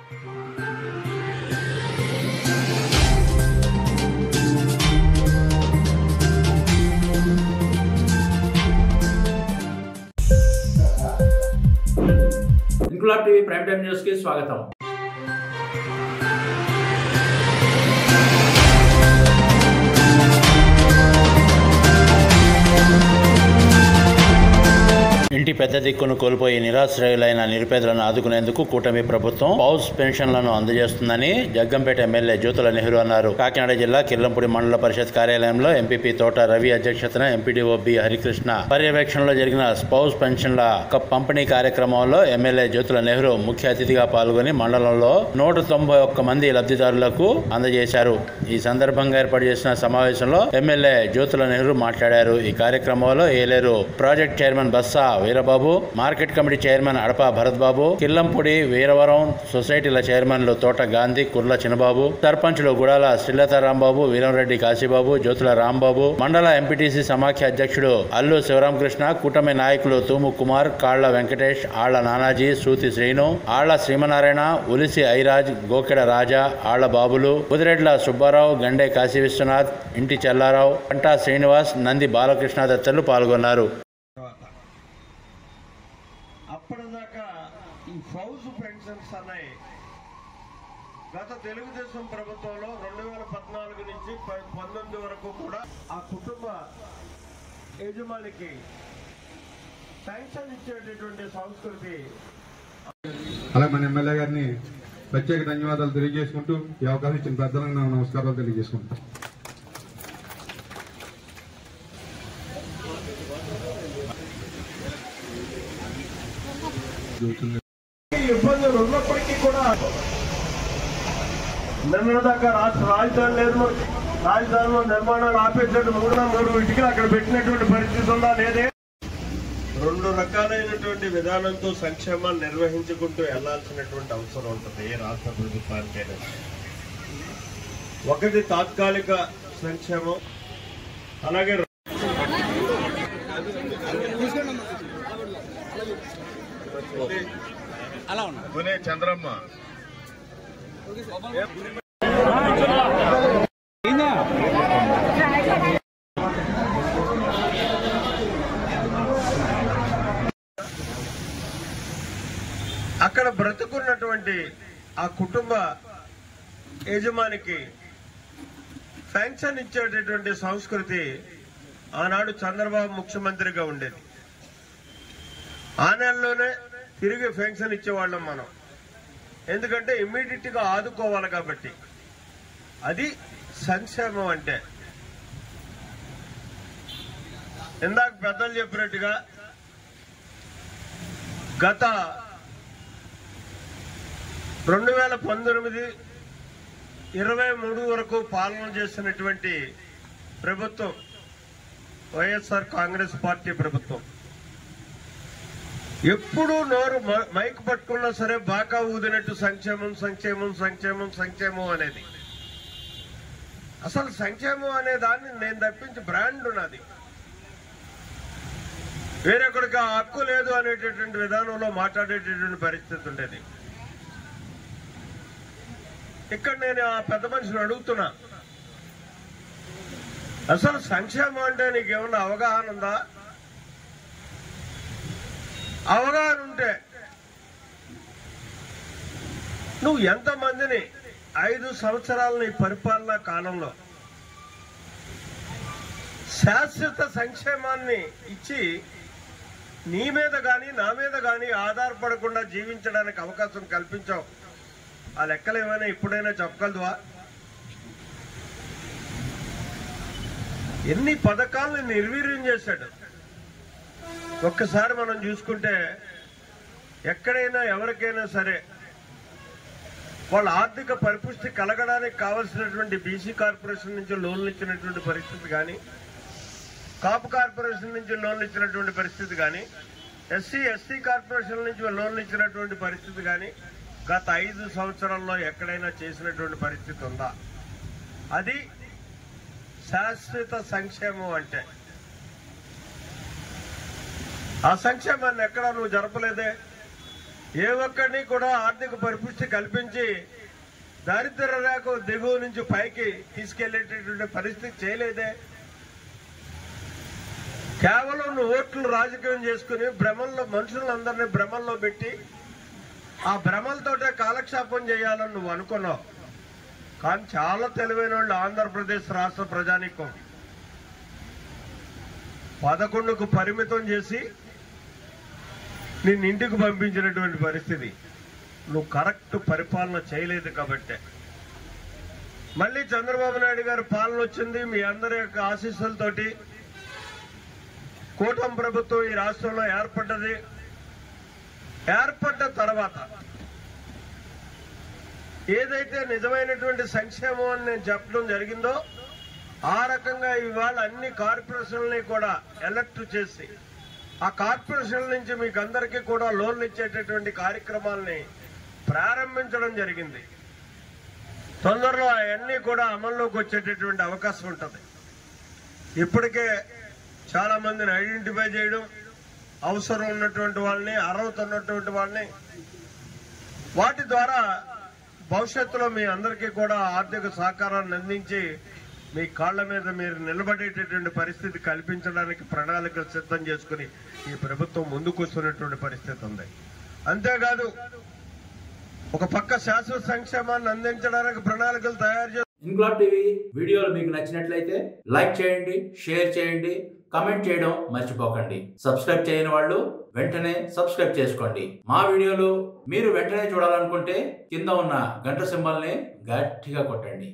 Inquilab TV prime time news కి స్వాగతం. ఇంటి పెద్ద దిక్కును కోల్పోయి నిరాశ్రయులైన నిరుపేదలను ఆదుకునేందుకు కూటమి ప్రభుత్వం పౌస్ పెన్షన్లను అందజేస్తుందని జగ్గంపేట ఎమ్మెల్యే జ్యోతుల నెహ్రూ అన్నారు. కాకినాడ జిల్లా కిర్లంపూడి మండల పరిషత్ కార్యాలయంలో ఎంపీపీ తోట రవి అధ్యక్షతన ఎంపీడీఓ బి హరికృష్ణ పర్యవేక్షణలో జరిగిన స్పౌస్ పెన్షన్ల పంపిణీ కార్యక్రమంలో ఎమ్మెల్యే జ్యోతుల నెహ్రూ ముఖ్య అతిథిగా పాల్గొని మండలంలో 191 మంది లబ్ధిదారులకు అందజేశారు. ఈ సందర్భంగా ఏర్పాటు చేసిన సమావేశంలో ఎమ్మెల్యే జ్యోతుల నెహ్రూ మాట్లాడారు. ఈ కార్యక్రమంలో ఏలేరు ప్రాజెక్ట్ చైర్మన్ బస్సా వీరబాబు, మార్కెట్ కమిటీ చైర్మన్ అడప భరత్బాబు, కిల్లంపూడి వీరవరం సొసైటీల చైర్మన్లు తోట గాంధీ, కుర్ల చిన్నబాబు, సర్పంచులు గుడాల శ్రీలత రాంబాబు, వీరంరెడ్డి కాశీబాబు, జ్యోతుల రాంబాబు, మండల ఎంపీటీసీ సమాఖ్య అధ్యక్షుడు అల్లు శివరామకృష్ణ, కూటమి నాయకులు తూము కుమార్, కాళ్ల వెంకటేష్, ఆళ్ల నానాజీ, సూతి శ్రీను, ఆళ్ల శ్రీమనారాయణ, ఉలిసి ఐరాజ్, గోకెడ రాజా, ఆళ్ల బాబులు, బుదిరెడ్ల సుబ్బారావు, గండే కాశీ విశ్వనాథ్, ఇంటి చెల్లారావు, కంటా శ్రీనివాస్, నంది బాలకృష్ణ తదితరులు పాల్గొన్నారు. అప్పటిదాకా ఈ హౌస్ పెన్షన్స్ అన్నాయి గత తెలుగుదేశం ప్రభుత్వంలో 2014 నుంచి 19 వరకు కూడా ఆ కుటుంబ యజమానికి పెన్షన్ ఇచ్చేటటువంటి సంస్కృతి. అలాగే మన ఎమ్మెల్యే గారిని ప్రత్యేక ధన్యవాదాలు తెలియజేసుకుంటూ ఈ అవకాశం ఇచ్చిన పెద్దలకు నా నమస్కారాలు తెలియజేసుకుంటాం. ఇబ్బందులు ఉన్నప్పటికీ కూడా నిన్నదాకా రాజధానిలో నిర్మాణాలు ఆపేసినట్టు 3 ఇటుకలు అక్కడ పెట్టినటువంటి పరిస్థితి ఉందా లేదే? 2 రకాలైనటువంటి విధానంతో సంక్షేమాన్ని నిర్వహించుకుంటూ వెళ్లాల్సినటువంటి అవసరం ఉంటుంది ఏ రాష్ట్ర ప్రభుత్వానికైనా. ఒకటి తాత్కాలిక సంక్షేమం, అలాగే చంద్రమ్మ అక్కడ బ్రతుకున్నటువంటి ఆ కుటుంబ యజమానికి పెన్షన్ ఇచ్చేటటువంటి సంస్కృతి ఆనాడు చంద్రబాబు ముఖ్యమంత్రిగా ఉండేది. ఆ నెలలోనే తిరిగి పెన్షన్ ఇచ్చేవాళ్ళం మనం, ఎందుకంటే ఇమ్మీడియట్ గా ఆదుకోవాలి కాబట్టి. అది సంక్షేమం అంటే. ఇందాక పెద్దలు చెప్పినట్టుగా గత 2019, 23 వరకు పాలన చేసినటువంటి ప్రభుత్వం వైఎస్ఆర్ కాంగ్రెస్ పార్టీ ప్రభుత్వం ఎప్పుడూ నోరు మైక్ పట్టుకున్నా సరే బాగా ఊదినట్టు సంక్షేమం సంక్షేమం సంక్షేమం సంక్షేమం అనేది. అసలు సంక్షేమం అనే దాన్ని నేను తప్పించి బ్రాండ్ ఉన్నది, వేరొకరికి ఆ హక్కు లేదు అనేటటువంటి విధానంలో మాట్లాడేటటువంటి పరిస్థితి ఉండేది. ఇక్కడ నేను ఆ పెద్ద మనిషిని అడుగుతున్నా, అసలు సంక్షేమం అంటే నీకేమన్నా అవగాహన ఉందా? అవగాహన ఉంటే నువ్వు ఎంతమందిని 5 సంవత్సరాల నీ పరిపాలనా కాలంలో శాశ్వత సంక్షేమాన్ని ఇచ్చి నీ మీద గాని నా మీద గాని ఆధారపడకుండా జీవించడానికి అవకాశం కల్పించావు. ఆ లెక్కలు ఏమైనా ఇప్పుడైనా చెప్పగలదువా? ఎన్ని పథకాలను నిర్వీర్యం చేశాడు. ఒక్కసారి మనం చూసుకుంటే ఎక్కడైనా ఎవరికైనా సరే వాళ్ళ ఆర్థిక పరిపుష్టి కలగడానికి కావలసినటువంటి బీసీ కార్పొరేషన్ నుంచి లోన్లు ఇచ్చినటువంటి పరిస్థితి కానీ, కాపు కార్పొరేషన్ నుంచి లోన్లు ఇచ్చినటువంటి పరిస్థితి కానీ, ఎస్సీ ఎస్టీ కార్పొరేషన్ నుంచి లోన్లు ఇచ్చినటువంటి పరిస్థితి కానీ గత 5 సంవత్సరాల్లో ఎక్కడైనా చేసినటువంటి పరిస్థితి ఉందా? అది శాశ్వత సంక్షేమం అంటే. ఆ సంక్షేమాన్ని ఎక్కడా నువ్వు జరపలేదే. ఏ ఒక్కడిని కూడా ఆర్థిక పరిపుష్టి కల్పించి దారిద్ర్య రేఖ దిగువ నుంచి పైకి తీసుకెళ్లేటటువంటి పరిస్థితి చేయలేదే. కేవలం నువ్వు ఓట్లు రాజకీయం చేసుకుని భ్రమంలో మనుషులందరినీ భ్రమంలో పెట్టి ఆ భ్రమలతోటే కాలక్షేపం చేయాలని నువ్వు అనుకున్నావు. కానీ చాలా తెలివైన వాళ్ళు ఆంధ్రప్రదేశ్ రాష్ట్ర ప్రజానీకం 11కు పరిమితం చేసి నిన్ను ఇంటికి పంపించినటువంటి పరిస్థితి. నువ్వు కరెక్ట్ పరిపాలన చేయలేదు కాబట్టే మళ్ళీ చంద్రబాబు నాయుడు గారి పాలన వచ్చింది. మీ అందరి యొక్క ఆశీస్సులతోటి కూటమి ప్రభుత్వం ఈ రాష్ట్రంలో ఏర్పడ్డది. ఏర్పడ్డ తర్వాత ఏదైతే నిజమైనటువంటి సంక్షేమం అని నేను చెప్పడం జరిగిందో ఆ రకంగా ఇవాళ అన్ని కార్పొరేషన్లని కూడా ఎలక్ట్ చేసి ఆ కార్పొరేషన్ల నుంచి మీకు అందరికీ కూడా లోన్లు ఇచ్చేటటువంటి కార్యక్రమాలని ప్రారంభించడం జరిగింది. తొందరలో అవన్నీ కూడా అమల్లోకి వచ్చేటటువంటి అవకాశం ఉంటుంది. ఇప్పటికే చాలా మందిని ఐడెంటిఫై చేయడం, అవసరం ఉన్నటువంటి వాళ్ళని, అర్హత ఉన్నటువంటి వాళ్ళని, వాటి ద్వారా భవిష్యత్తులో మీ అందరికీ కూడా ఆర్థిక సహకారాన్ని అందించి మీ కాళ్ల మీద మీరు నిలబడేటటువంటి పరిస్థితి కల్పించడానికి ప్రణాళికలు సిద్ధం చేసుకుని ఈ ప్రభుత్వం ముందుకు వస్తున్నటువంటి పరిస్థితి ఉంది. అంతేకాదు ఒక పక్క శాశ్వత సంక్షేమాన్ని అందించడానికి ప్రణాళికలు తయారు చేస్తారు. ఇన్క్లాబ్ టీవీ వీడియోలు మీకు నచ్చినట్లయితే లైక్ చేయండి, షేర్ చేయండి, కమెంట్ చేయడం మర్చిపోకండి. సబ్స్క్రైబ్ చేయని వాళ్ళు వెంటనే సబ్స్క్రైబ్ చేసుకోండి. మా వీడియోలు మీరు వెంటనే చూడాలనుకుంటే కింద ఉన్న గంట సింబల్ని గట్టిగా కొట్టండి.